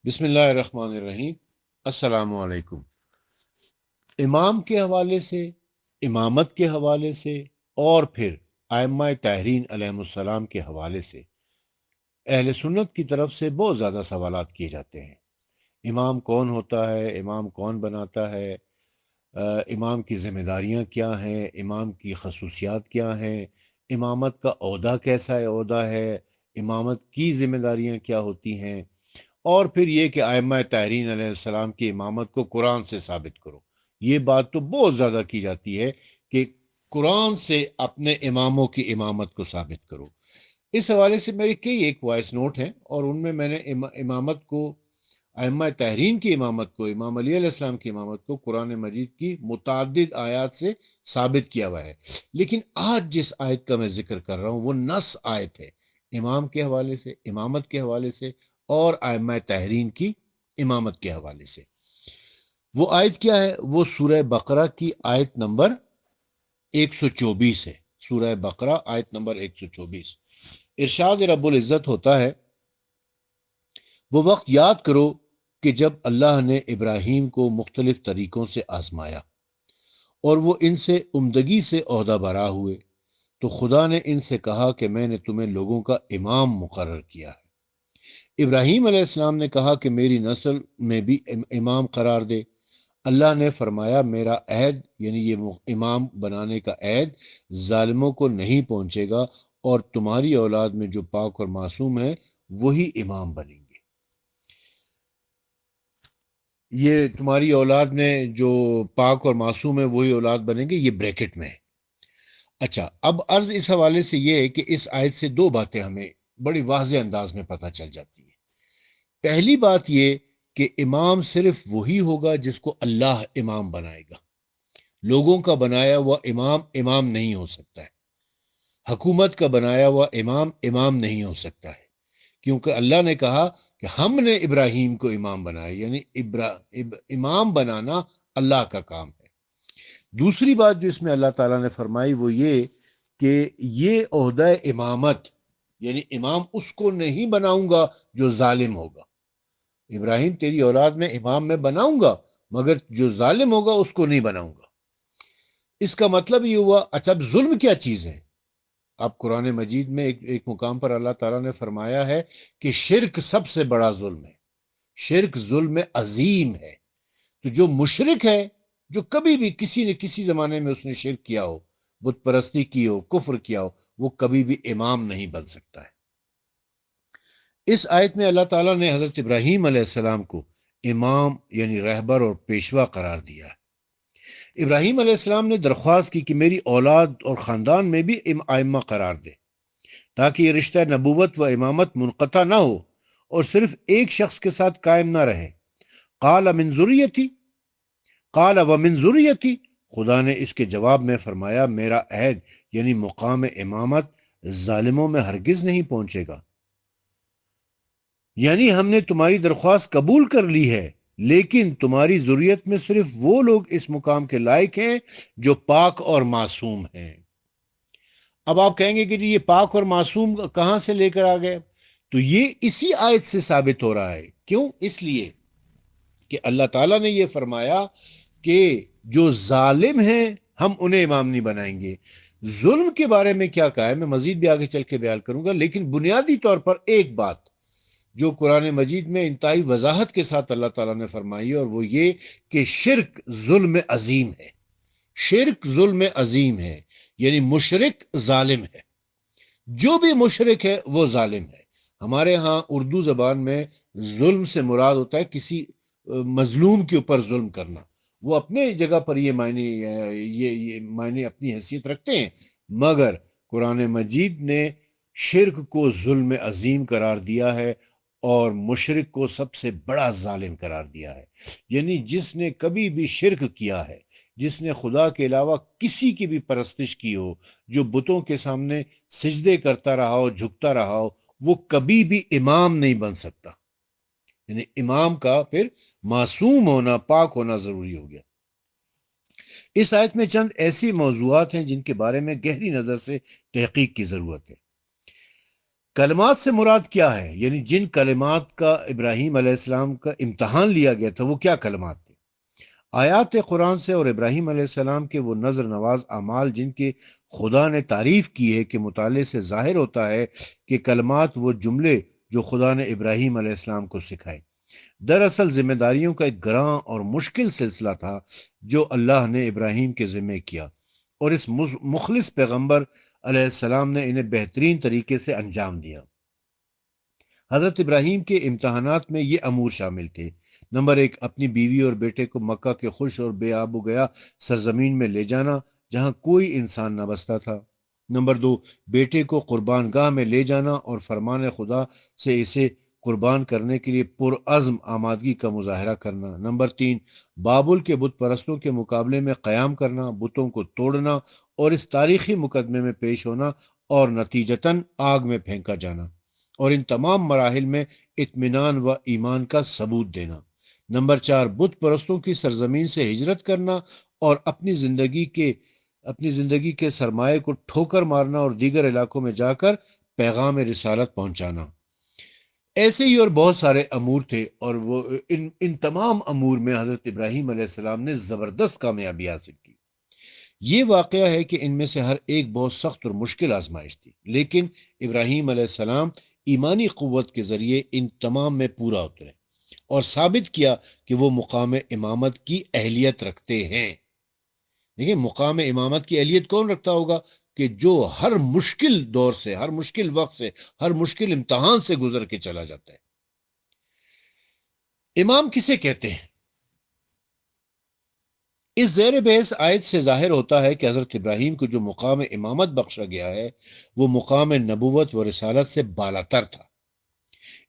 بسم اللہ الرحمن الرحیم۔ السلام علیکم۔ امام کے حوالے سے، امامت کے حوالے سے، اور پھر ائمہ طاہرین علیہم السلام کے حوالے سے اہل سنت کی طرف سے بہت زیادہ سوالات کیے جاتے ہیں۔ امام کون ہوتا ہے؟ امام کون بناتا ہے؟ امام کی ذمہ داریاں کیا ہیں؟ امام کی خصوصیات کیا ہیں؟ امامت کا عہدہ کیسا عہدہ ہے؟ امامت کی ذمہ داریاں کیا ہوتی ہیں؟ اور پھر یہ کہ ائمہ طاہرین علیہ السلام کی امامت کو قرآن سے ثابت کرو۔ یہ بات تو بہت زیادہ کی جاتی ہے کہ قرآن سے اپنے اماموں کی امامت کو ثابت کرو۔ اس حوالے سے میری کئی ایک وائس نوٹ ہیں، اور ان میں میں نے امامت کو، ائمہ طاہرین کی امامت کو، امام علی علیہ السلام کی امامت کو قرآن مجید کی متعدد آیات سے ثابت کیا ہوا ہے۔ لیکن آج جس آیت کا میں ذکر کر رہا ہوں وہ نص آیت ہے، امام کے حوالے سے، امامت کے حوالے سے، اور ائمہ طاہرین کی امامت کے حوالے سے۔ وہ آیت کیا ہے؟ وہ سورہ بقرہ کی آیت نمبر 124 ہے۔ سورہ بقرہ آیت نمبر 124۔ ارشاد رب العزت ہوتا ہے، وہ وقت یاد کرو کہ جب اللہ نے ابراہیم کو مختلف طریقوں سے آزمایا اور وہ ان سے عمدگی سے عہدہ برا ہوئے، تو خدا نے ان سے کہا کہ میں نے تمہیں لوگوں کا امام مقرر کیا ہے۔ ابراہیم علیہ السلام نے کہا کہ میری نسل میں بھی امام قرار دے۔ اللہ نے فرمایا، میرا عہد، یعنی یہ امام بنانے کا عہد، ظالموں کو نہیں پہنچے گا، اور تمہاری اولاد میں جو پاک اور معصوم ہے وہی امام بنیں گے۔ یہ تمہاری اولاد میں جو پاک اور معصوم ہے وہی اولاد بنیں گے، یہ بریکٹ میں ہے۔ اچھا، اب عرض اس حوالے سے یہ ہے کہ اس آیت سے دو باتیں ہمیں بڑی واضح انداز میں پتہ چل جاتی ہیں۔ پہلی بات یہ کہ امام صرف وہی ہوگا جس کو اللہ امام بنائے گا۔ لوگوں کا بنایا ہوا امام امام نہیں ہو سکتا ہے۔ حکومت کا بنایا ہوا امام امام نہیں ہو سکتا ہے، کیونکہ اللہ نے کہا کہ ہم نے ابراہیم کو امام بنایا، یعنی امام بنانا اللہ کا کام ہے۔ دوسری بات جو اس میں اللہ تعالیٰ نے فرمائی وہ یہ کہ یہ عہدہ امامت، یعنی امام اس کو نہیں بناؤں گا جو ظالم ہوگا۔ ابراہیم تیری اولاد میں امام میں بناؤں گا، مگر جو ظالم ہوگا اس کو نہیں بناؤں گا۔ اس کا مطلب یہ ہوا، اچھا اب ظلم کیا چیز ہے؟ اب قرآن مجید میں ایک مقام پر اللہ تعالیٰ نے فرمایا ہے کہ شرک سب سے بڑا ظلم ہے، شرک ظلم عظیم ہے۔ تو جو مشرک ہے، جو کبھی بھی کسی نے کسی زمانے میں اس نے شرک کیا ہو، بت پرستی کی ہو، کفر کیا ہو، وہ کبھی بھی امام نہیں بن سکتا ہے۔ اس آیت میں اللہ تعالیٰ نے حضرت ابراہیم علیہ السلام کو امام یعنی رہبر اور پیشوا قرار دیا ہے۔ ابراہیم علیہ السلام نے درخواست کی کہ میری اولاد اور خاندان میں بھی ائمہ قرار دے، تاکہ یہ رشتہ نبوت و امامت منقطع نہ ہو اور صرف ایک شخص کے ساتھ قائم نہ رہے۔ قال من ذریتی، قال ومن ذریتی، خدا نے اس کے جواب میں فرمایا، میرا عہد یعنی مقام امامت ظالموں میں ہرگز نہیں پہنچے گا۔ یعنی ہم نے تمہاری درخواست قبول کر لی ہے، لیکن تمہاری ذریت میں صرف وہ لوگ اس مقام کے لائق ہیں جو پاک اور معصوم ہیں۔ اب آپ کہیں گے کہ جی یہ پاک اور معصوم کہاں سے لے کر آ گئے؟ تو یہ اسی آیت سے ثابت ہو رہا ہے۔ کیوں؟ اس لیے کہ اللہ تعالیٰ نے یہ فرمایا کہ جو ظالم ہیں ہم انہیں امام نہیں بنائیں گے۔ ظلم کے بارے میں کیا کہا ہے میں مزید بھی آگے چل کے بیان کروں گا، لیکن بنیادی طور پر ایک بات جو قرآن مجید میں انتہائی وضاحت کے ساتھ اللہ تعالیٰ نے فرمائی، اور وہ یہ کہ شرک ظلم عظیم ہے۔ شرک ظلم عظیم ہے، یعنی مشرک ظالم ہے۔ جو بھی مشرک ہے وہ ظالم ہے۔ ہمارے ہاں اردو زبان میں ظلم سے مراد ہوتا ہے کسی مظلوم کے اوپر ظلم کرنا۔ وہ اپنے جگہ پر یہ معنی اپنی حیثیت رکھتے ہیں، مگر قرآن مجید نے شرک کو ظلم عظیم قرار دیا ہے اور مشرک کو سب سے بڑا ظالم قرار دیا ہے۔ یعنی جس نے کبھی بھی شرک کیا ہے، جس نے خدا کے علاوہ کسی کی بھی پرستش کی ہو، جو بتوں کے سامنے سجدے کرتا رہا ہو، جھکتا رہا ہو، وہ کبھی بھی امام نہیں بن سکتا۔ یعنی امام کا پھر معصوم ہونا، پاک ہونا ضروری ہو گیا۔ اس آیت میں چند ایسی موضوعات ہیں جن کے بارے میں گہری نظر سے تحقیق کی ضرورت ہے۔ کلمات سے مراد کیا ہے؟ یعنی جن کلمات کا ابراہیم علیہ السلام کا امتحان لیا گیا تھا وہ کیا کلمات تھے؟ آیات قرآن سے اور ابراہیم علیہ السلام کے وہ نظر نواز اعمال جن کے خدا نے تعریف کی ہے کہ مطالعے سے ظاہر ہوتا ہے کہ کلمات وہ جملے جو خدا نے ابراہیم علیہ السلام کو سکھائے دراصل ذمہ داریوں کا ایک گراں اور مشکل سلسلہ تھا جو اللہ نے ابراہیم کے ذمہ کیا، اور اس مخلص پیغمبر علیہ السلام نے انہیں بہترین طریقے سے انجام دیا۔ حضرت ابراہیم کے امتحانات میں یہ امور شامل تھے: نمبر 1، اپنی بیوی اور بیٹے کو مکہ کے خوش اور بے آب و گیا سرزمین میں لے جانا جہاں کوئی انسان نہ بستا تھا۔ نمبر 2، بیٹے کو قربان گاہ میں لے جانا اور فرمان خدا سے اسے قربان کرنے کے لیے پرعزم آمادگی کا مظاہرہ کرنا۔ نمبر 3، بابل کے بت پرستوں کے مقابلے میں قیام کرنا، بتوں کو توڑنا اور اس تاریخی مقدمے میں پیش ہونا اور نتیجتاً آگ میں پھینکا جانا، اور ان تمام مراحل میں اطمینان و ایمان کا ثبوت دینا۔ نمبر 4، بت پرستوں کی سرزمین سے ہجرت کرنا اور اپنی زندگی کے سرمایہ کو ٹھوکر مارنا اور دیگر علاقوں میں جا کر پیغام رسالت پہنچانا۔ ایسے ہی اور بہت سارے امور تھے، اور وہ ان تمام امور میں حضرت ابراہیم علیہ السلام نے زبردست کامیابی حاصل کی۔ یہ واقعہ ہے کہ ان میں سے ہر ایک بہت سخت اور مشکل آزمائش تھی، لیکن ابراہیم علیہ السلام ایمانی قوت کے ذریعے ان تمام میں پورا اترے اور ثابت کیا کہ وہ مقام امامت کی اہلیت رکھتے ہیں۔ دیکھیں، مقام امامت کی اہلیت کون رکھتا ہوگا؟ کہ جو ہر مشکل دور سے، ہر مشکل وقت سے، ہر مشکل امتحان سے گزر کے چلا جاتا ہے۔ امام کسے کہتے ہیں؟ اس زیر بحث آیت سے ظاہر ہوتا ہے کہ حضرت ابراہیم کو جو مقام امامت بخشا گیا ہے وہ مقام نبوت و رسالت سے بالاتر تھا۔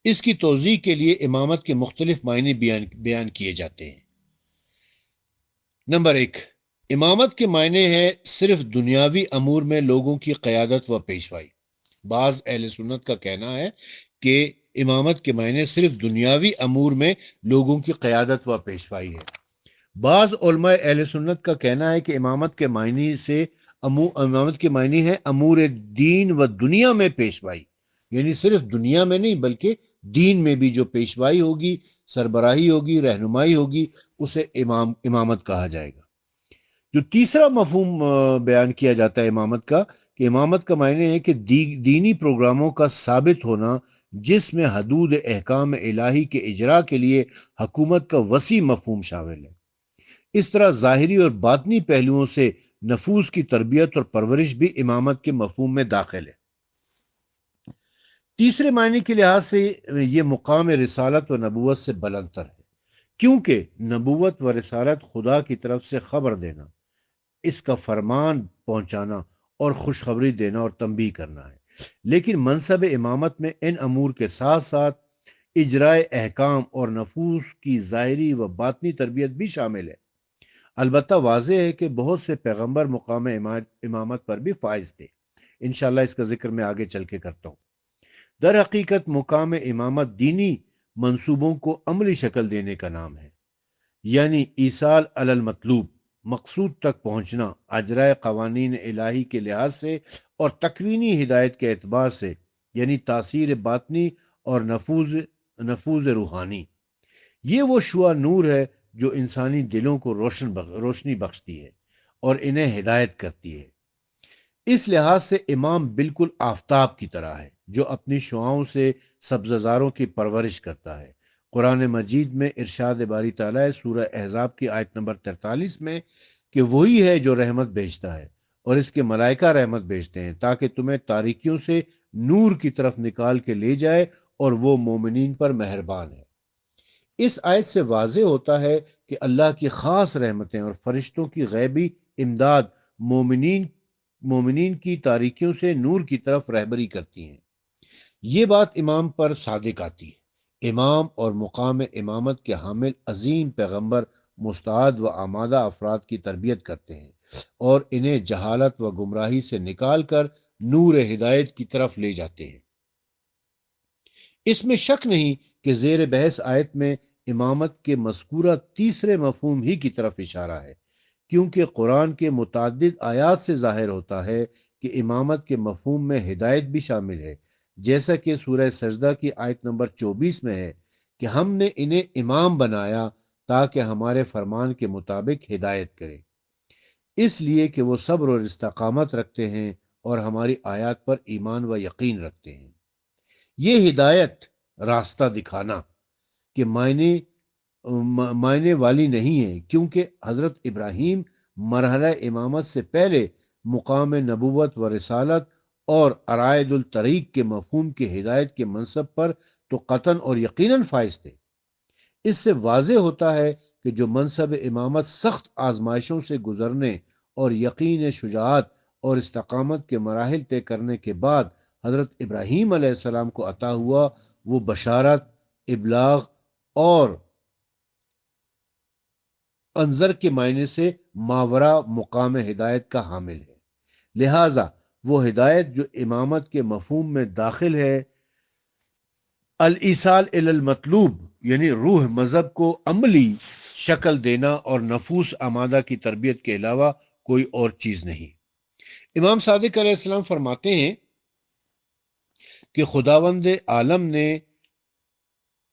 اس کی توضیح کے لیے امامت کے مختلف معنی بیان کیے جاتے ہیں۔ نمبر 1، امامت کے معنی ہے صرف دنیاوی امور میں لوگوں کی قیادت و پیشوائی۔ بعض اہل سنت کا کہنا ہے کہ امامت کے معنی صرف دنیاوی امور میں لوگوں کی قیادت و پیشوائی ہے۔ بعض علماء اہل سنت کا کہنا ہے کہ امامت کے معنی ہے امور دین و دنیا میں پیشوائی، یعنی صرف دنیا میں نہیں بلکہ دین میں بھی جو پیشوائی ہوگی، سربراہی ہوگی، رہنمائی ہوگی، اسے امامت کہا جائے گا۔ جو تیسرا مفہوم بیان کیا جاتا ہے امامت کا، کہ امامت کا معنی ہے کہ دینی پروگراموں کا ثابت ہونا جس میں حدود احکام الہی کے اجرا کے لیے حکومت کا وسیع مفہوم شامل ہے۔ اس طرح ظاہری اور باطنی پہلوؤں سے نفوذ کی تربیت اور پرورش بھی امامت کے مفہوم میں داخل ہے۔ تیسرے معنی کے لحاظ سے یہ مقام رسالت و نبوت سے بلندتر ہے، کیونکہ نبوت و رسالت خدا کی طرف سے خبر دینا، اس کا فرمان پہنچانا اور خوشخبری دینا اور تنبیہ کرنا ہے، لیکن منصب امامت میں ان امور کے ساتھ ساتھ اجرائے احکام اور نفوذ کی ظاہری و باطنی تربیت بھی شامل ہے۔ البتہ واضح ہے کہ بہت سے پیغمبر مقام امامت پر بھی فائز تھے۔ انشاءاللہ اس کا ذکر میں آگے چل کے کرتا ہوں۔ در حقیقت مقام امامت دینی منصوبوں کو عملی شکل دینے کا نام ہے، یعنی ایصال علی المطلوب، مقصود تک پہنچنا، اجرائے قوانین الہی کے لحاظ سے اور تکوینی ہدایت کے اعتبار سے، یعنی تاثیر باطنی اور نفوذ روحانی۔ یہ وہ شعاع نور ہے جو انسانی دلوں کو روشنی بخشتی ہے اور انہیں ہدایت کرتی ہے۔ اس لحاظ سے امام بالکل آفتاب کی طرح ہے جو اپنی شعاؤں سے سبززاروں کی پرورش کرتا ہے۔ قرآن مجید میں ارشاد باری تعالیٰ ہے سورہ احزاب کی آیت نمبر 43 میں کہ وہی ہے جو رحمت بھیجتا ہے اور اس کے ملائکہ رحمت بھیجتے ہیں تاکہ تمہیں تاریکیوں سے نور کی طرف نکال کے لے جائے، اور وہ مومنین پر مہربان ہے۔ اس آیت سے واضح ہوتا ہے کہ اللہ کی خاص رحمتیں اور فرشتوں کی غیبی امداد مومنین کی تاریکیوں سے نور کی طرف رہبری کرتی ہیں۔ یہ بات امام پر صادق آتی ہے۔ امام اور مقام امامت کے حامل عظیم پیغمبر مستعد و آمادہ افراد کی تربیت کرتے ہیں اور انہیں جہالت و گمراہی سے نکال کر نور ہدایت کی طرف لے جاتے ہیں۔ اس میں شک نہیں کہ زیر بحث آیت میں امامت کے مذکورہ تیسرے مفہوم ہی کی طرف اشارہ ہے، کیونکہ قرآن کے متعدد آیات سے ظاہر ہوتا ہے کہ امامت کے مفہوم میں ہدایت بھی شامل ہے، جیسا کہ سورہ سجدہ کی آیت نمبر 24 میں ہے کہ ہم نے انہیں امام بنایا تاکہ ہمارے فرمان کے مطابق ہدایت کرے، اس لیے کہ وہ صبر اور استقامت رکھتے ہیں اور ہماری آیات پر ایمان و یقین رکھتے ہیں۔ یہ ہدایت، راستہ دکھانا، کہ معنی والی نہیں ہے، کیونکہ حضرت ابراہیم مرحلہ امامت سے پہلے مقام نبوت و رسالت اور ارائد الطریق کے مفہوم کی ہدایت کے منصب پر تو قطعاً اور یقیناً فائز تھے۔ اس سے واضح ہوتا ہے کہ جو منصب امامت سخت آزمائشوں سے گزرنے اور یقین، شجاعت اور استقامت کے مراحل طے کرنے کے بعد حضرت ابراہیم علیہ السلام کو عطا ہوا، وہ بشارت، ابلاغ اور انذر کے معنی سے ماورا مقام ہدایت کا حامل ہے۔ لہٰذا وہ ہدایت جو امامت کے مفہوم میں داخل ہے، الایصال الی المطلوب، یعنی روح مذہب کو عملی شکل دینا اور نفوس آمادہ کی تربیت کے علاوہ کوئی اور چیز نہیں۔ امام صادق علیہ السلام فرماتے ہیں کہ خداوند عالم نے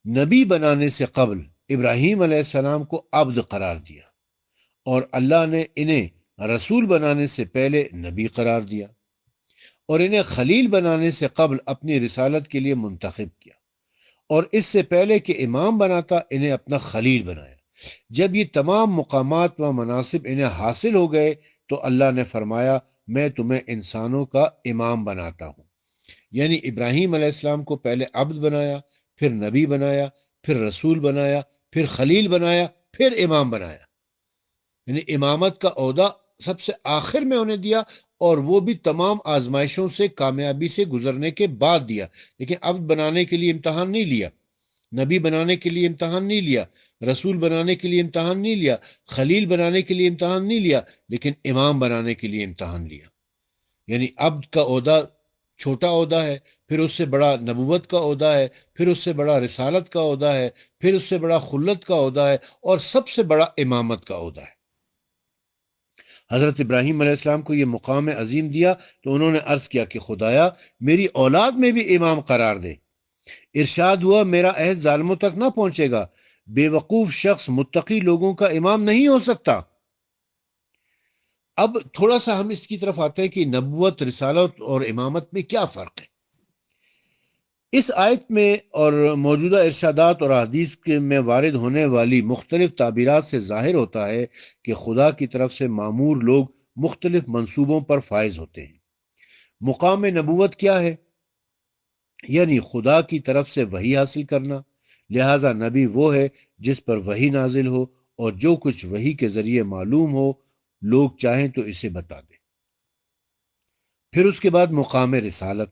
نبی بنانے سے قبل ابراہیم علیہ السلام کو عبد قرار دیا، اور اللہ نے انہیں رسول بنانے سے پہلے نبی قرار دیا، اور انہیں خلیل بنانے سے قبل اپنی رسالت کے لیے منتخب کیا، اور اس سے پہلے کہ امام بناتا انہیں اپنا خلیل بنایا۔ جب یہ تمام مقامات و مناصب انہیں حاصل ہو گئے تو اللہ نے فرمایا، میں تمہیں انسانوں کا امام بناتا ہوں۔ یعنی ابراہیم علیہ السلام کو پہلے عبد بنایا، پھر نبی بنایا، پھر رسول بنایا، پھر خلیل بنایا، پھر امام بنایا۔ یعنی امامت کا عہدہ سب سے آخر میں انہیں دیا، اور وہ بھی تمام آزمائشوں سے کامیابی سے گزرنے کے بعد دیا۔ لیکن عبد بنانے کے لیے امتحان نہیں لیا، نبی بنانے کے لیے امتحان نہیں لیا، رسول بنانے کے لیے امتحان نہیں لیا، خلیل بنانے کے لیے امتحان نہیں لیا، لیکن امام بنانے کے لیے امتحان لیا۔ یعنی عبد کا عہدہ چھوٹا عہدہ ہے، پھر اس سے بڑا نبوت کا عہدہ ہے، پھر اس سے بڑا رسالت کا عہدہ ہے، پھر اس سے بڑا خلت کا عہدہ ہے، اور سب سے بڑا امامت کا عہدہ ہے۔ حضرت ابراہیم علیہ السلام کو یہ مقام عظیم دیا تو انہوں نے عرض کیا کہ خدایا، میری اولاد میں بھی امام قرار دے۔ ارشاد ہوا، میرا عہد ظالموں تک نہ پہنچے گا، بے وقوف شخص متقی لوگوں کا امام نہیں ہو سکتا۔ اب تھوڑا سا ہم اس کی طرف آتے ہیں کہ نبوت، رسالت اور امامت میں کیا فرق ہے۔ اس آیت میں اور موجودہ ارشادات اور احادیث میں وارد ہونے والی مختلف تعبیرات سے ظاہر ہوتا ہے کہ خدا کی طرف سے مامور لوگ مختلف منصوبوں پر فائز ہوتے ہیں۔ مقام نبوت کیا ہے؟ یعنی خدا کی طرف سے وحی حاصل کرنا۔ لہٰذا نبی وہ ہے جس پر وحی نازل ہو، اور جو کچھ وحی کے ذریعے معلوم ہو لوگ چاہیں تو اسے بتا دیں۔ پھر اس کے بعد مقام رسالت،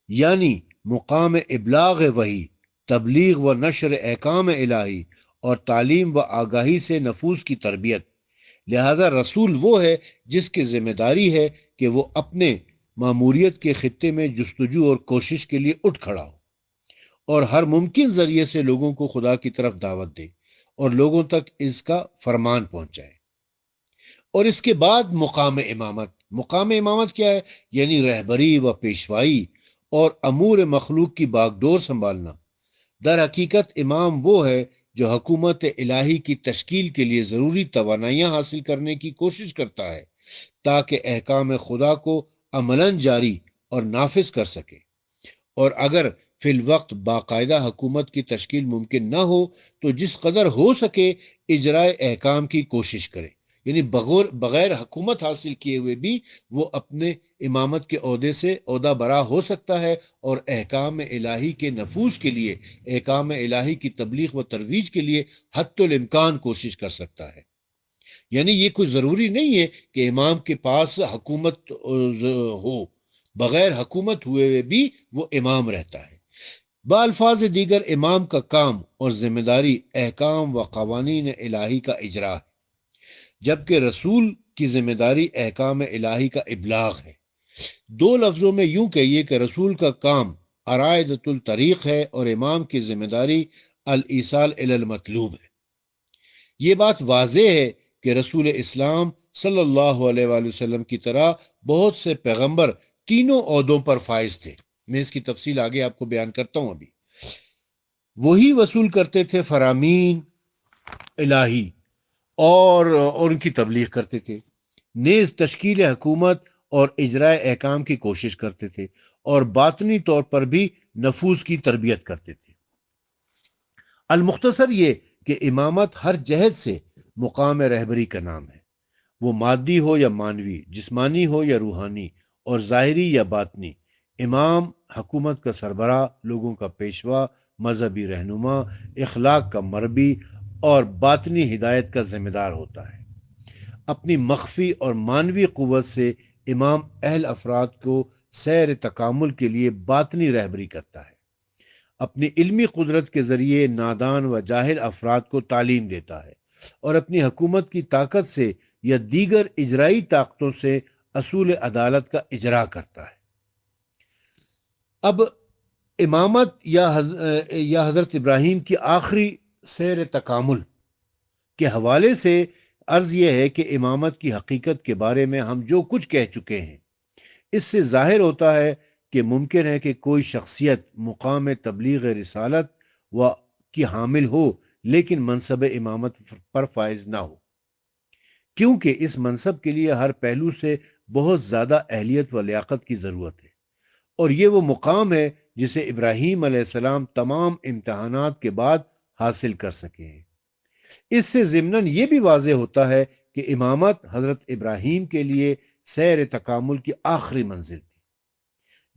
یعنی مقام ابلاغ وحی، تبلیغ و نشر احکام الہی اور تعلیم و آگاہی سے نفوس کی تربیت۔ لہٰذا رسول وہ ہے جس کی ذمہ داری ہے کہ وہ اپنے ماموریت کے خطے میں جستجو اور کوشش کے لیے اٹھ کھڑا ہو، اور ہر ممکن ذریعے سے لوگوں کو خدا کی طرف دعوت دے اور لوگوں تک اس کا فرمان پہنچائے۔ اور اس کے بعد مقام امامت۔ مقام امامت کیا ہے؟ یعنی رہبری و پیشوائی اور امور مخلوق کی باغ ڈور سنبھالنا۔ در حقیقت امام وہ ہے جو حکومت الہی کی تشکیل کے لیے ضروری توانائیاں حاصل کرنے کی کوشش کرتا ہے تاکہ احکام خدا کو عملاً جاری اور نافذ کر سکے، اور اگر فی الوقت باقاعدہ حکومت کی تشکیل ممکن نہ ہو تو جس قدر ہو سکے اجرائے احکام کی کوشش کرے۔ یعنی بغیر حکومت حاصل کیے ہوئے بھی وہ اپنے امامت کے عہدے سے عہدہ برا ہو سکتا ہے، اور احکام الہی کے نفوذ کے لیے، احکام الہی کی تبلیغ و ترویج کے لیے حتی الامکان کوشش کر سکتا ہے۔ یعنی یہ کوئی ضروری نہیں ہے کہ امام کے پاس حکومت ہو، بغیر حکومت ہوئے بھی وہ امام رہتا ہے۔ بالفاظ دیگر امام کا کام اور ذمہ داری احکام و قوانین الہی کا اجرا ہے، جبکہ رسول کی ذمہ داری احکام الہی کا ابلاغ ہے۔ دو لفظوں میں یوں کہیے کہ رسول کا کام ارائدۃ الطریق ہے، اور امام کی ذمہ داری الایصال الی المطلوب ہے۔ یہ بات واضح ہے کہ رسول اسلام صلی اللہ علیہ وآلہ وسلم کی طرح بہت سے پیغمبر تینوں عہدوں پر فائز تھے، میں اس کی تفصیل آگے آپ کو بیان کرتا ہوں ابھی۔ وہی وصول کرتے تھے فرامین الہی اور ان کی تبلیغ کرتے تھے، نیز تشکیل حکومت اور اجرائے احکام کی کوشش کرتے تھے، اور باطنی طور پر بھی نفوذ کی تربیت کرتے تھے۔ المختصر یہ کہ امامت ہر جہت سے مقام رہبری کا نام ہے، وہ مادی ہو یا مانوی، جسمانی ہو یا روحانی، اور ظاہری یا باطنی۔ امام حکومت کا سربراہ، لوگوں کا پیشوا، مذہبی رہنما، اخلاق کا مربی اور باطنی ہدایت کا ذمہ دار ہوتا ہے۔ اپنی مخفی اور مانوی قوت سے امام اہل افراد کو سیر تکامل کے لیے باطنی رہبری کرتا ہے، اپنی علمی قدرت کے ذریعے نادان و جاہل افراد کو تعلیم دیتا ہے، اور اپنی حکومت کی طاقت سے یا دیگر اجرائی طاقتوں سے اصول عدالت کا اجرا کرتا ہے۔ اب امامت یا حضرت ابراہیم کی آخری سیر تکامل کے حوالے سے عرض یہ ہے کہ امامت کی حقیقت کے بارے میں ہم جو کچھ کہہ چکے ہیں، اس سے ظاہر ہوتا ہے کہ ممکن ہے کہ کوئی شخصیت مقام تبلیغ رسالت کی حامل ہو لیکن منصب امامت پر فائز نہ ہو، کیونکہ اس منصب کے لیے ہر پہلو سے بہت زیادہ اہلیت و لیاقت کی ضرورت ہے، اور یہ وہ مقام ہے جسے ابراہیم علیہ السلام تمام امتحانات کے بعد حاصل کر سکے ہیں۔ اس سے ضمناً یہ بھی واضح ہوتا ہے کہ امامت حضرت ابراہیم کے لیے سیر تکامل کی آخری منزل تھی۔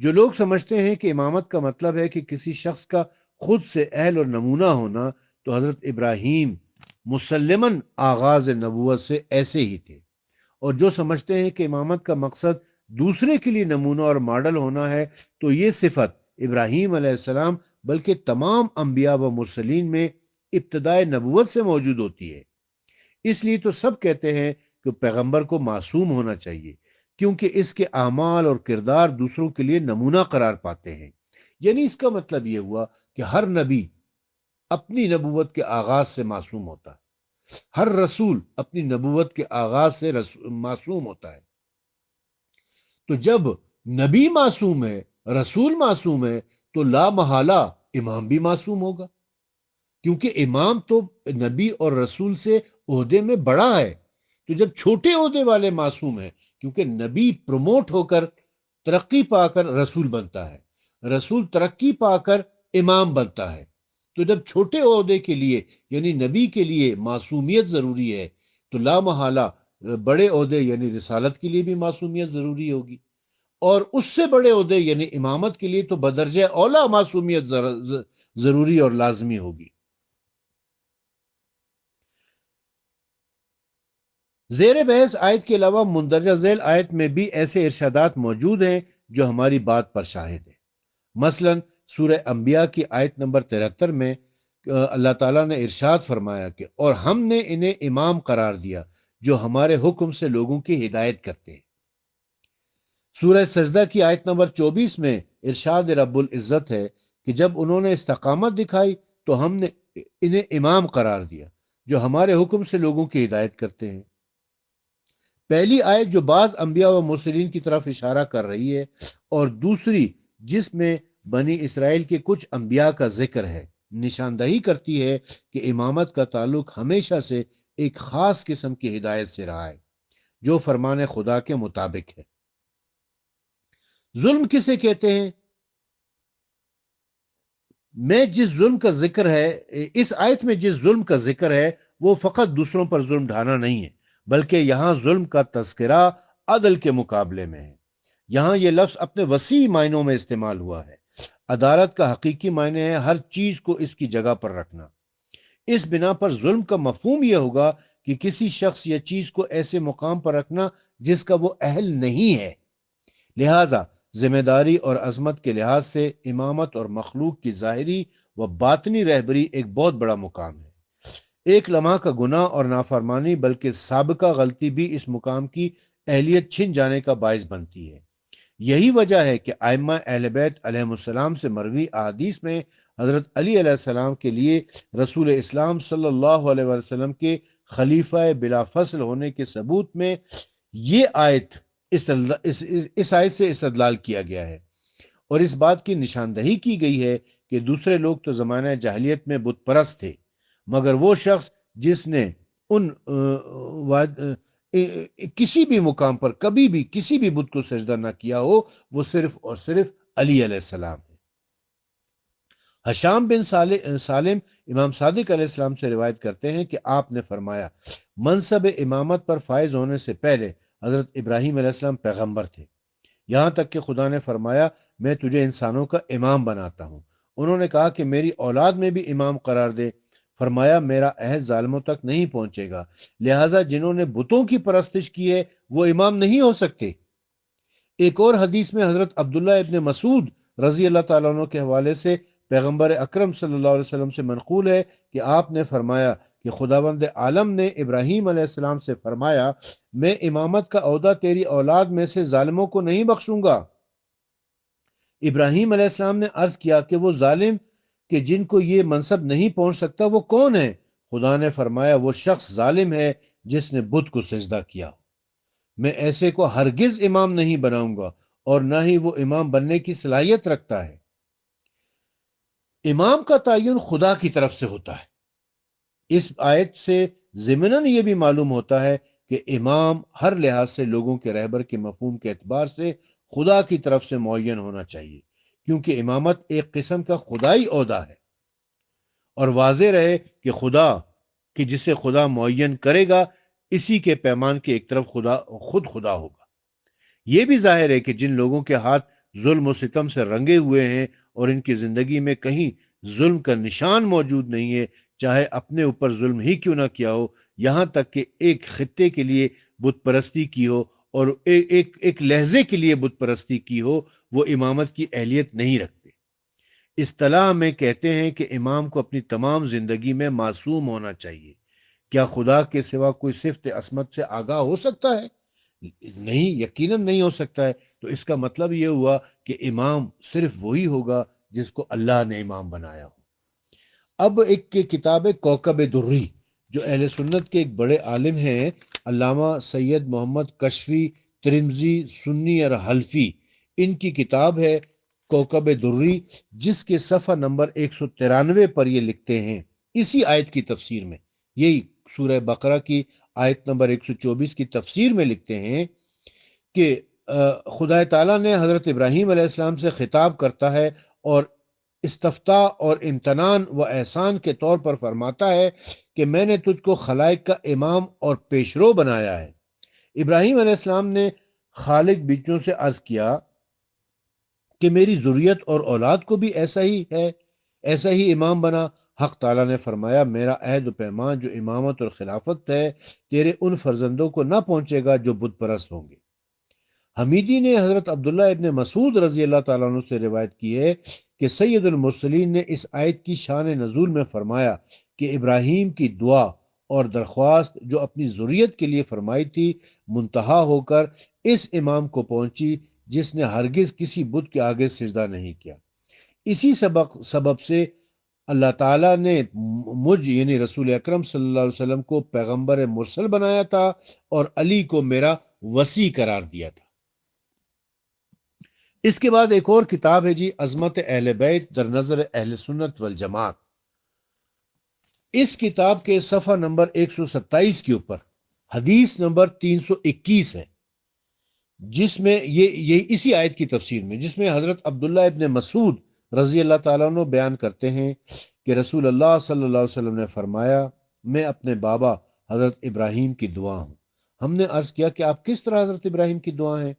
جو لوگ سمجھتے ہیں کہ امامت کا مطلب ہے کہ کسی شخص کا خود سے اہل اور نمونہ ہونا، تو حضرت ابراہیم مسلماً آغاز نبوت سے ایسے ہی تھے، اور جو سمجھتے ہیں کہ امامت کا مقصد دوسرے کے لیے نمونہ اور ماڈل ہونا ہے، تو یہ صفت ابراہیم علیہ السلام بلکہ تمام انبیاء و مرسلین میں ابتدائے نبوت سے موجود ہوتی ہے۔ اس لیے تو سب کہتے ہیں کہ پیغمبر کو معصوم ہونا چاہیے، کیونکہ اس کے اعمال اور کردار دوسروں کے لیے نمونہ قرار پاتے ہیں۔ یعنی اس کا مطلب یہ ہوا کہ ہر نبی اپنی نبوت کے آغاز سے معصوم ہوتا ہے، ہر رسول اپنی نبوت کے آغاز سے معصوم ہوتا ہے۔ تو جب نبی معصوم ہے، رسول معصوم ہے، تو لا محالہ امام بھی معصوم ہوگا، کیونکہ امام تو نبی اور رسول سے عہدے میں بڑا ہے۔ تو جب چھوٹے عہدے والے معصوم ہیں، کیونکہ نبی پروموٹ ہو کر ترقی پا کر رسول بنتا ہے، رسول ترقی پا کر امام بنتا ہے، تو جب چھوٹے عہدے کے لیے یعنی نبی کے لیے معصومیت ضروری ہے، تو لا محالہ بڑے عہدے یعنی رسالت کے لیے بھی معصومیت ضروری ہوگی، اور اس سے بڑے عہدے یعنی امامت کے لیے تو بدرجہ اولا معصومیت ضروری اور لازمی ہوگی۔ زیر بحث آیت کے علاوہ مندرجہ ذیل آیت میں بھی ایسے ارشادات موجود ہیں جو ہماری بات پر شاہد ہیں۔ مثلا سورہ انبیاء کی آیت نمبر 73 میں اللہ تعالیٰ نے ارشاد فرمایا کہ اور ہم نے انہیں امام قرار دیا جو ہمارے حکم سے لوگوں کی ہدایت کرتے ہیں۔ سورہ سجدہ کی آیت نمبر 24 میں ارشاد رب العزت ہے کہ جب انہوں نے استقامت دکھائی تو ہم نے انہیں امام قرار دیا جو ہمارے حکم سے لوگوں کی ہدایت کرتے ہیں۔ پہلی آیت جو بعض انبیاء و مرسلین کی طرف اشارہ کر رہی ہے، اور دوسری جس میں بنی اسرائیل کے کچھ انبیاء کا ذکر ہے، نشاندہی کرتی ہے کہ امامت کا تعلق ہمیشہ سے ایک خاص قسم کی ہدایت سے رہا ہے جو فرمان خدا کے مطابق ہے۔ ظلم کسے کہتے ہیں؟ جس ظلم کا ذکر ہے اس آیت میں، جس ظلم کا ذکر ہے وہ فقط دوسروں پر ظلم ڈھانا نہیں ہے، بلکہ یہاں ظلم کا تذکرہ عدل کے مقابلے میں ہے۔ یہاں یہ لفظ اپنے وسیع معنوں میں استعمال ہوا ہے۔ عدالت کا حقیقی معنی ہے ہر چیز کو اس کی جگہ پر رکھنا۔ اس بنا پر ظلم کا مفہوم یہ ہوگا کہ کسی شخص یا چیز کو ایسے مقام پر رکھنا جس کا وہ اہل نہیں ہے۔ لہٰذا ذمہ داری اور عظمت کے لحاظ سے امامت اور مخلوق کی ظاہری و باطنی رہبری ایک بہت بڑا مقام ہے۔ ایک لمحہ کا گناہ اور نافرمانی بلکہ سابقہ غلطی بھی اس مقام کی اہلیت چھن جانے کا باعث بنتی ہے۔ یہی وجہ ہے کہ ائمہ اہل بیت علیہم السلام سے مروی احادیث میں حضرت علی علیہ السلام کے لیے رسول اسلام صلی اللہ علیہ وسلم کے خلیفہ بلا فصل ہونے کے ثبوت میں یہ آیت اس آیت سے استدلال کیا گیا ہے، اور اس بات کی نشاندہی کی گئی ہے کہ دوسرے لوگ تو زمانہ جاہلیت میں بت پرست تھے، مگر وہ شخص جس نے ان کسی بھی مقام پر کبھی بھی کسی بھی بت کو سجدہ نہ کیا ہو، وہ صرف اور صرف علی علیہ السلام ہے۔ حشام بن سالم امام صادق علیہ السلام سے روایت کرتے ہیں کہ آپ نے فرمایا، منصب امامت پر فائز ہونے سے پہلے حضرت ابراہیم علیہ السلام پیغمبر تھے، یہاں تک کہ خدا نے فرمایا میں تجھے انسانوں کا امام بناتا ہوں۔ انہوں نے کہا کہ میری اولاد میں بھی امام قرار دے۔ فرمایا میرا عہد ظالموں تک نہیں پہنچے گا، لہٰذا جنہوں نے بتوں کی پرستش کی ہے وہ امام نہیں ہو سکتے۔ ایک اور حدیث میں حضرت عبداللہ ابن مسعود رضی اللہ تعالیٰ عنہ کے حوالے سے پیغمبر اکرم صلی اللہ علیہ وسلم سے منقول ہے کہ آپ نے فرمایا کہ خداوند عالم نے ابراہیم علیہ السلام سے فرمایا، میں امامت کا عہدہ تیری اولاد میں سے ظالموں کو نہیں بخشوں گا۔ ابراہیم علیہ السلام نے عرض کیا کہ وہ ظالم کہ جن کو یہ منصب نہیں پہنچ سکتا وہ کون ہے؟ خدا نے فرمایا وہ شخص ظالم ہے جس نے بت کو سجدہ کیا۔ میں ایسے کو ہرگز امام نہیں بناؤں گا اور نہ ہی وہ امام بننے کی صلاحیت رکھتا ہے۔ امام کا تعین خدا کی طرف سے ہوتا ہے۔ اس آیت سے ضمناً یہ بھی معلوم ہوتا ہے کہ امام ہر لحاظ سے لوگوں کے رہبر کے مفہوم کے اعتبار سے خدا کی طرف سے معین ہونا چاہیے، کیونکہ امامت ایک قسم کا خدائی عہدہ ہے، اور واضح رہے کہ خدا کہ جسے خدا معین کرے گا اسی کے پیمان کے ایک طرف خود خدا ہوگا۔ یہ بھی ظاہر ہے کہ جن لوگوں کے ہاتھ ظلم و ستم سے رنگے ہوئے ہیں اور ان کی زندگی میں کہیں ظلم کا نشان موجود نہیں ہے، چاہے اپنے اوپر ظلم ہی کیوں نہ کیا ہو، یہاں تک کہ ایک خطے کے لیے بت پرستی کی ہو اور ایک لہجے کے لیے بت پرستی کی ہو، وہ امامت کی اہلیت نہیں رکھتے۔ اصطلاح میں کہتے ہیں کہ امام کو اپنی تمام زندگی میں معصوم ہونا چاہیے۔ کیا خدا کے سوا کوئی صفت عصمت سے آگاہ ہو سکتا ہے؟ نہیں، یقیناً نہیں ہو سکتا ہے۔ تو اس کا مطلب یہ ہوا کہ امام صرف وہی ہوگا جس کو اللہ نے امام بنایا ہو۔ اب ایک کتاب ہے کوکب دری، جو اہل سنت کے ایک بڑے عالم ہیں، علامہ سید محمد کشفی ترمذی سنی اور حلفی، ان کی کتاب ہے کوکب دری، جس کے صفحہ نمبر 193 پر یہ لکھتے ہیں اسی آیت کی تفسیر میں، یہی سورہ بقرہ کی آیت نمبر 124 کی تفسیر میں لکھتے ہیں کہ خدا تعالیٰ نے حضرت ابراہیم علیہ السلام سے خطاب کرتا ہے اور استفتاء اور امتنان و احسان کے طور پر فرماتا ہے کہ میں نے تجھ کو خلائق کا امام اور پیشرو بنایا ہے۔ ابراہیم علیہ السلام نے خالق بیچوں سے عرض کیا کہ میری ذریت اور اولاد کو بھی ایسا ہی امام بنا۔ حق تعالیٰ نے فرمایا میرا عہد و پیمان جو امامت اور خلافت ہے تیرے ان فرزندوں کو نہ پہنچے گا جو بت پرست ہوں گے۔ حمیدی نے حضرت عبداللہ ابن مسعود رضی اللہ تعالیٰ عنہ سے روایت کی ہے کہ سید المرسلین نے اس آیت کی شان نزول میں فرمایا کہ ابراہیم کی دعا اور درخواست جو اپنی ذریت کے لیے فرمائی تھی منتہا ہو کر اس امام کو پہنچی جس نے ہرگز کسی بت کے آگے سجدہ نہیں کیا۔ اسی سبب سے اللہ تعالیٰ نے مجھ یعنی رسول اکرم صلی اللہ علیہ وسلم کو پیغمبر مرسل بنایا تھا اور علی کو میرا وصی قرار دیا تھا۔ اس کے بعد ایک اور کتاب ہے جی عظمت اہل بیت در نظر اہل سنت والجماعت۔ اس کتاب کے صفحہ نمبر 127 کے اوپر حدیث نمبر 321 ہے، جس میں یہ اسی آیت کی تفسیر میں، جس میں حضرت عبداللہ ابن مسعود رضی اللہ تعالیٰ عنہ بیان کرتے ہیں کہ رسول اللہ صلی اللہ علیہ وسلم نے فرمایا میں اپنے بابا حضرت ابراہیم کی دعا ہوں۔ ہم نے عرض کیا کہ آپ کس طرح حضرت ابراہیم کی دعا ہیں؟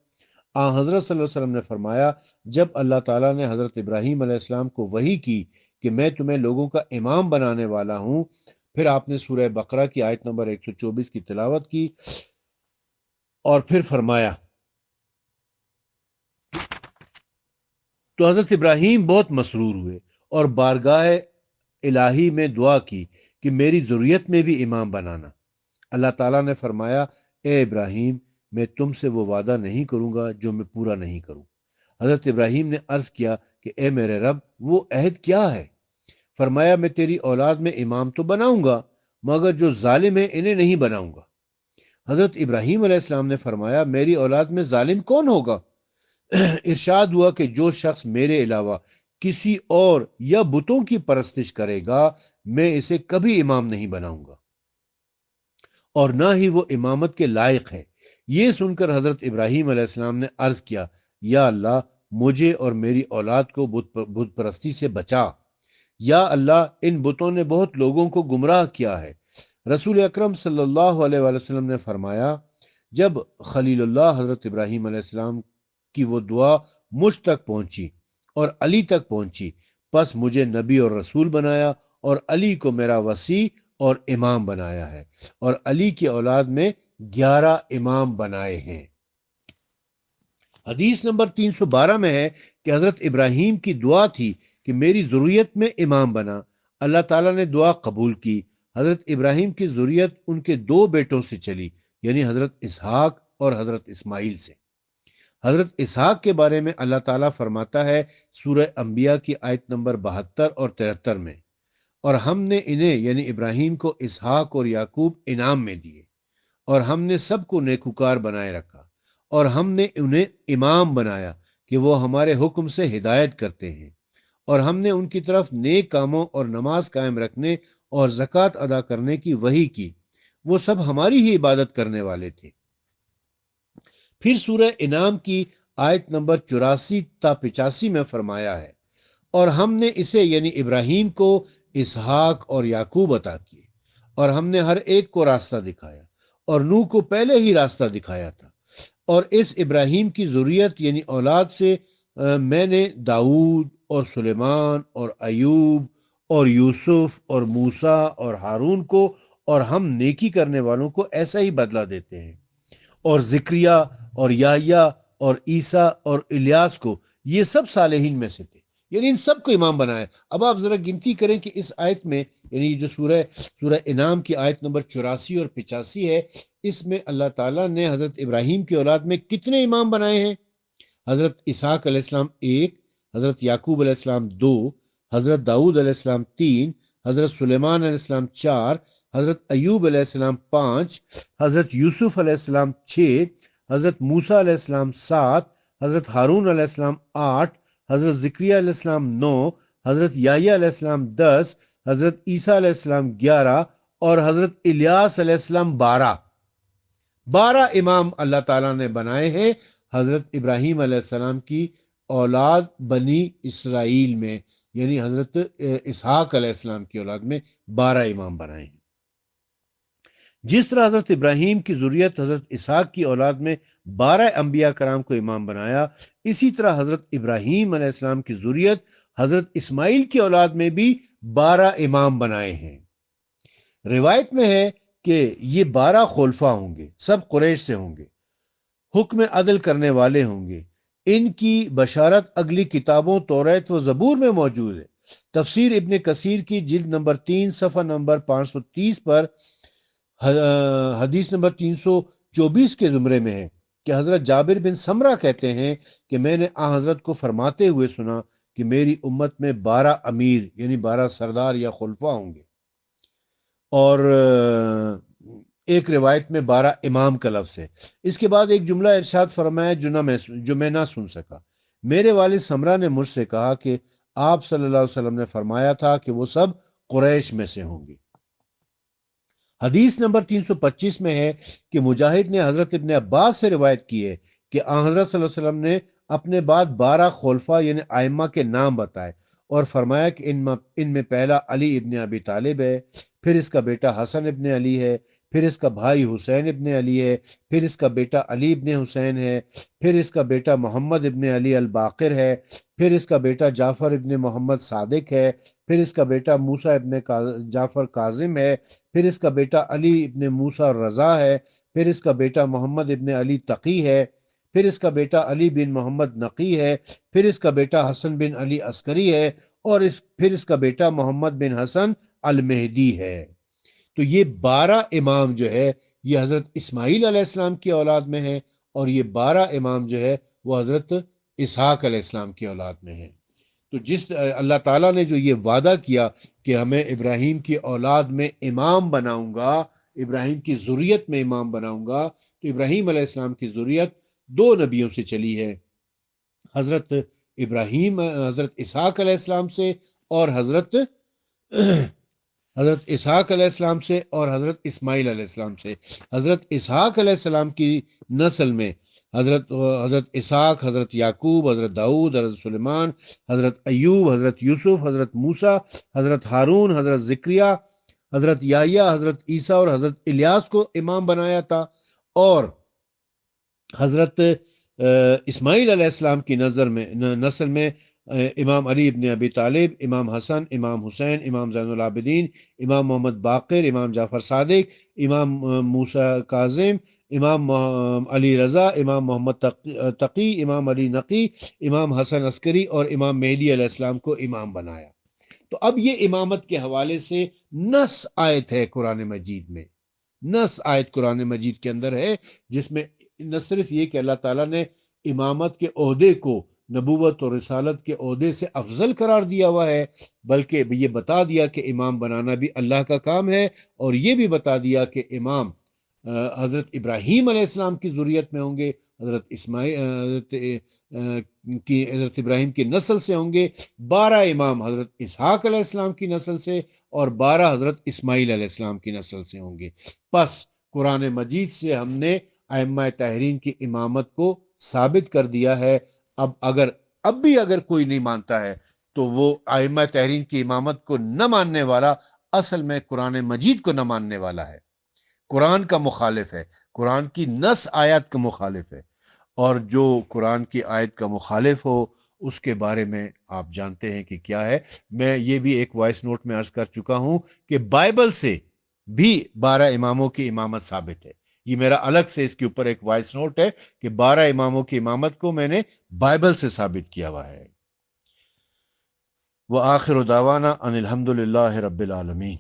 حضرت صلی اللہ علیہ وسلم نے فرمایا جب اللہ تعالیٰ نے حضرت ابراہیم علیہ السلام کو وحی کی کہ میں تمہیں لوگوں کا امام بنانے والا ہوں، پھر آپ نے سورہ بقرہ کی آیت نمبر 124 کی تلاوت کی اور پھر فرمایا تو حضرت ابراہیم بہت مسرور ہوئے اور بارگاہ الہی میں دعا کی کہ میری ذریت میں بھی امام بنانا۔ اللہ تعالیٰ نے فرمایا اے ابراہیم میں تم سے وہ وعدہ نہیں کروں گا جو میں پورا نہیں کروں۔ حضرت ابراہیم نے عرض کیا کہ اے میرے رب وہ عہد کیا ہے؟ فرمایا میں تیری اولاد میں امام تو بناؤں گا مگر جو ظالم ہیں انہیں نہیں بناؤں گا۔ حضرت ابراہیم علیہ السلام نے فرمایا میری اولاد میں ظالم کون ہوگا؟ ارشاد ہوا کہ جو شخص میرے علاوہ کسی اور یا بتوں کی پرستش کرے گا میں اسے کبھی امام نہیں بناؤں گا اور نہ ہی وہ امامت کے لائق ہے۔ یہ سن کر حضرت ابراہیم علیہ السلام نے عرض کیا، یا اللہ مجھے اور میری اولاد کو بت پرستی سے بچا۔ یا اللہ ان بتوں نے بہت لوگوں کو گمراہ کیا ہے۔ رسول اکرم صلی اللہ علیہ وآلہ وسلم نے فرمایا، جب خلیل اللہ حضرت ابراہیم علیہ السلام کی وہ دعا مجھ تک پہنچی اور علی تک پہنچی، پس مجھے نبی اور رسول بنایا اور علی کو میرا وصی اور امام بنایا ہے، اور علی کی اولاد میں 11 امام بنائے ہیں۔ حدیث نمبر 312 میں ہے کہ حضرت ابراہیم کی دعا تھی کہ میری ذریت میں امام بنا۔ اللہ تعالیٰ نے دعا قبول کی۔ حضرت ابراہیم کی ذریت ان کے 2 بیٹوں سے چلی، یعنی حضرت اسحاق اور حضرت اسماعیل سے۔ حضرت اسحاق کے بارے میں اللہ تعالیٰ فرماتا ہے سورہ انبیاء کی آیت نمبر 72 اور 73 میں، اور ہم نے انہیں یعنی ابراہیم کو اسحاق اور یعقوب انعام میں دیے، اور ہم نے سب کو نیکوکار بنائے رکھا، اور ہم نے انہیں امام بنایا کہ وہ ہمارے حکم سے ہدایت کرتے ہیں، اور ہم نے ان کی طرف نیک کاموں اور نماز قائم رکھنے اور زکوٰۃ ادا کرنے کی وحی کی، وہ سب ہماری ہی عبادت کرنے والے تھے۔ پھر سورہ انعام کی آیت نمبر 84 تا 85 میں فرمایا ہے، اور ہم نے اسے یعنی ابراہیم کو اسحاق اور یعقوب عطا کیے، اور ہم نے ہر ایک کو راستہ دکھایا، اور نوح کو پہلے ہی راستہ دکھایا تھا، اور اس ابراہیم کی ذریت یعنی اولاد سے میں نے داؤد اور سلیمان اور ایوب اور یوسف اور موسیٰ اور ہارون کو، اور ہم نیکی کرنے والوں کو ایسا ہی بدلہ دیتے ہیں، اور ذکریا اور یحییٰ اور عیسیٰ اور الیاس کو، یہ سب صالحین میں سے تھے، یعنی ان سب کو امام بنایا۔ اب آپ ذرا گنتی کریں کہ اس آیت میں یعنی جو سورہ انعام کی آیت نمبر 84 اور 85 ہے، اس میں اللہ تعالیٰ نے حضرت ابراہیم کی اولاد میں کتنے امام بنائے ہیں؟ حضرت اسحاق علیہ السلام 1، حضرت یعقوب علیہ السلام 2، حضرت داؤد علیہ السلام 3، حضرت سلیمان علیہ السلام 4، حضرت ایوب علیہ السلام 5، حضرت یوسف علیہ السلام 6، حضرت موسیٰ علیہ السلام 7، حضرت ہارون علیہ السلام 8، حضرت ذکریا علیہ السلام 9، حضرت یحییٰ علیہ السلام 10، حضرت عیسیٰ علیہ السلام 11، اور حضرت الیاس علیہ السلام 12 امام اللہ تعالیٰ نے بنائے ہیں حضرت ابراہیم علیہ السلام کی اولاد بنی اسرائیل میں، یعنی حضرت اسحاق علیہ السلام کی اولاد میں 12 امام بنائے ہیں۔ جس طرح حضرت ابراہیم کی ذریت حضرت اسحاق کی اولاد میں 12 انبیاء کرام کو امام بنایا، اسی طرح حضرت ابراہیم علیہ السلام کی ذریت حضرت اسماعیل کی اولاد میں بھی 12 امام بنائے ہیں۔ روایت میں ہے کہ یہ 12 خلفاء ہوں گے، سب قریش سے ہوں گے، حکم عدل کرنے والے ہوں گے۔ ان کی بشارت اگلی کتابوں توریت و زبور میں موجود ہے۔ تفسیر ابن کثیر کی جلد نمبر 3 صفحہ نمبر 530 پر حدیث نمبر 324 کے زمرے میں ہے کہ حضرت جابر بن سمرہ کہتے ہیں کہ میں نے آن حضرت کو فرماتے ہوئے سنا کہ میری امت میں 12 امیر یعنی 12 سردار یا خلفاء ہوں گے، اور ایک روایت میں 12 امام کا لفظ ہے۔ اس کے بعد ایک جملہ ارشاد فرمایا جو میں نہ سن سکا۔ میرے والد سمرہ نے مجھ سے کہا کہ آپ صلی اللہ علیہ وسلم نے فرمایا تھا کہ وہ سب قریش میں سے ہوں گے۔ حدیث نمبر 325 میں ہے کہ مجاہد نے حضرت ابن عباس سے روایت کی ہے کہ آن حضرت صلی اللہ علیہ وسلم نے اپنے بعد 12 خلفاء یعنی ائمہ کے نام بتائے اور فرمایا کہ ان میں پہلا علی ابن ابی طالب ہے، پھر اس کا بیٹا حسن ابن علی ہے، پھر اس کا بھائی حسین ابن علی ہے، پھر اس کا بیٹا علی ابن حسین ہے، پھر اس کا بیٹا محمد ابن علی الباقر ہے، پھر اس کا بیٹا جعفر ابن محمد صادق ہے، پھر اس کا بیٹا موسیٰ ابن جعفر کاظم ہے، پھر اس کا بیٹا علی ابن موسیٰ رضا ہے، پھر اس کا بیٹا محمد ابن علی تقی ہے، پھر اس کا بیٹا علی بن محمد نقی ہے، پھر اس کا بیٹا حسن بن علی عسکری ہے، اور پھر اس کا بیٹا محمد بن حسن المہدی ہے۔ تو یہ 12 امام جو ہے یہ حضرت اسماعیل علیہ السلام کی اولاد میں ہے، اور یہ 12 امام جو ہے وہ حضرت اسحاق علیہ السلام کی اولاد میں ہے۔ تو جس اللہ تعالیٰ نے جو یہ وعدہ کیا کہ ہمیں ابراہیم کی اولاد میں امام بناؤں گا، ابراہیم کی ذریت میں امام بناؤں گا، تو ابراہیم علیہ السلام کی ذریت 2 نبیوں سے چلی ہے، حضرت ابراہیم حضرت اسحاق علیہ السلام سے اور حضرت اسحاق علیہ السلام سے اور حضرت اسماعیل علیہ السلام سے۔ حضرت اسحاق علیہ السلام کی نسل میں حضرت اسحاق، حضرت یعقوب، حضرت داؤد، حضرت سلیمان، حضرت ایوب، حضرت یوسف، حضرت موسیٰ، حضرت ہارون، حضرت ذکریا، حضرت یحییٰ، حضرت عیسیٰ اور حضرت الیاس کو امام بنایا تھا، اور حضرت اسماعیل علیہ السلام کی نسل میں امام علی ابن ابی طالب، امام حسن، امام حسین، امام زین العابدین، امام محمد باقر، امام جعفر صادق، امام موسیٰ کاظم، امام علی رضا، امام محمد تقی، امام علی نقی، امام حسن عسکری اور امام مہدی علیہ السلام کو امام بنایا۔ تو اب یہ امامت کے حوالے سے نص آیت ہے قرآن مجید میں، نص آیت قرآن مجید کے اندر ہے، جس میں نہ صرف یہ کہ اللہ تعالیٰ نے امامت کے عہدے کو نبوت اور رسالت کے عہدے سے افضل قرار دیا ہوا ہے، بلکہ یہ بتا دیا کہ امام بنانا بھی اللہ کا کام ہے، اور یہ بھی بتا دیا کہ امام حضرت ابراہیم علیہ السلام کی ذریت میں ہوں گے، حضرت ابراہیم کی نسل سے ہوں گے، 12 امام حضرت اسحاق علیہ السلام کی نسل سے اور 12 حضرت اسماعیل علیہ السلام کی نسل سے ہوں گے۔ پس قرآن مجید سے ہم نے ائمہ طاہرین کی امامت کو ثابت کر دیا ہے۔ اب بھی اگر کوئی نہیں مانتا ہے تو وہ ائمہ طاہرین کی امامت کو نہ ماننے والا اصل میں قرآن مجید کو نہ ماننے والا ہے، قرآن کا مخالف ہے، قرآن کی نص آیات کا مخالف ہے، اور جو قرآن کی آیت کا مخالف ہو اس کے بارے میں آپ جانتے ہیں کہ کیا ہے۔ میں یہ بھی ایک وائس نوٹ میں عرض کر چکا ہوں کہ بائبل سے بھی 12 اماموں کی امامت ثابت ہے۔ یہ میرا الگ سے اس کے اوپر ایک وائس نوٹ ہے کہ 12 اماموں کی امامت کو میں نے بائبل سے ثابت کیا ہوا ہے۔ وآخر دعوانا ان الحمد للہ رب العالمین۔